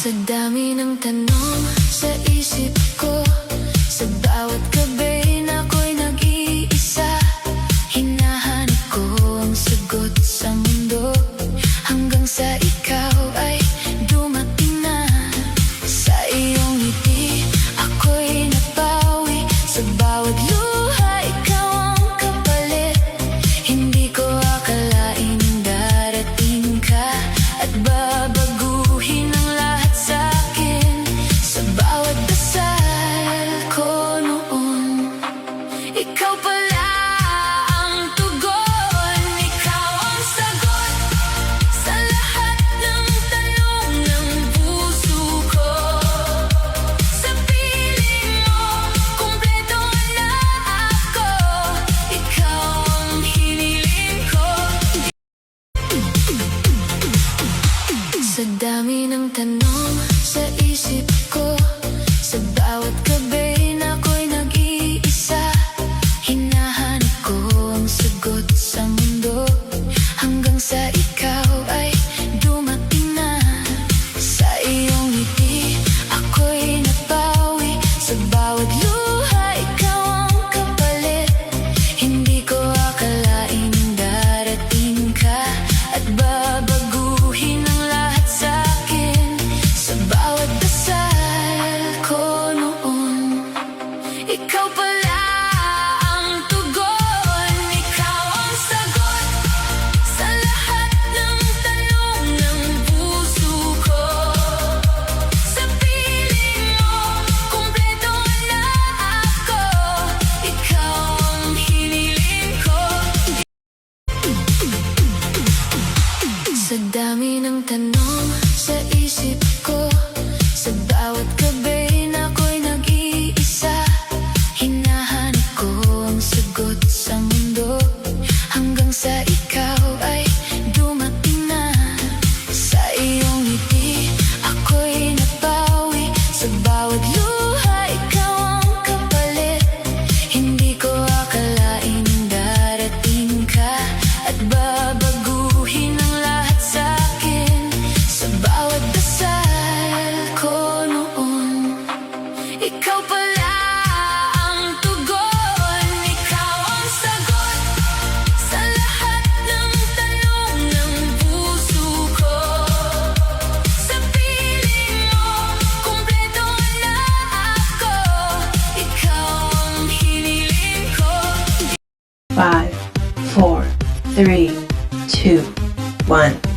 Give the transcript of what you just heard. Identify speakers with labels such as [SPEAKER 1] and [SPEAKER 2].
[SPEAKER 1] Sa dami ng tanong sa isip ko, sa bawat gabi na ako'y nag-iisa, hinahanap ko ang sagot sa mundo, hanggang sa ikaw ay dumating na. Sa iyong ngiti ako'y napawi, sa bawat luha ikaw ang kapalit. Hindi ko akalain darating ka at babaguhin ang lahat sa'kin. Sa bawat dasal ko noon, ikaw pala ang tugon. Ikaw ang sagot sa lahat ng tanong ng puso ko. Sa piling mo, kumpleto na ako. Ikaw ang hiniling ko. Sa dami ng tanong sa isip ko, sa bawat gabi na ako'y nag-iisa, hinahanap ko ang sagot sa mundo, hanggang sa ikaw ay dumating na. Sa iyong ngiti ako'y napawi, sa bawat luha ikaw ang kapalit. Hindi ko akalain darating ka at babaguhin ang lahat sa'kin. Sa bawat dasal ko noon, ikaw pala ang tugon. Ikaw ang sagot sa lahat ng tanong ng puso ko. Sa piling mo, kumpleto na ako. Ikaw ang hiniling ko. Sa dami ng tanong sa isip ko, sa bawat gabi na ako'y nag-iisa, hinahanap ko ang sagot sa mundo, hanggang sa ikaw ay dumating na. Sa iyong ngiti ako'y napawi, sa bawat luha ikaw ang kapalit. Hindi ko akalain darating ka at babaguhin ang lahat sa'kin. Sa bawat dasal ko noon, ikaw pala ang tugon. Ikaw ang sagot sa lahat ng tanong ng puso ko. Sa piling mo, kumpleto na ako. Ikaw ang hiniling ko.
[SPEAKER 2] 5, 4, 3, 2, 1.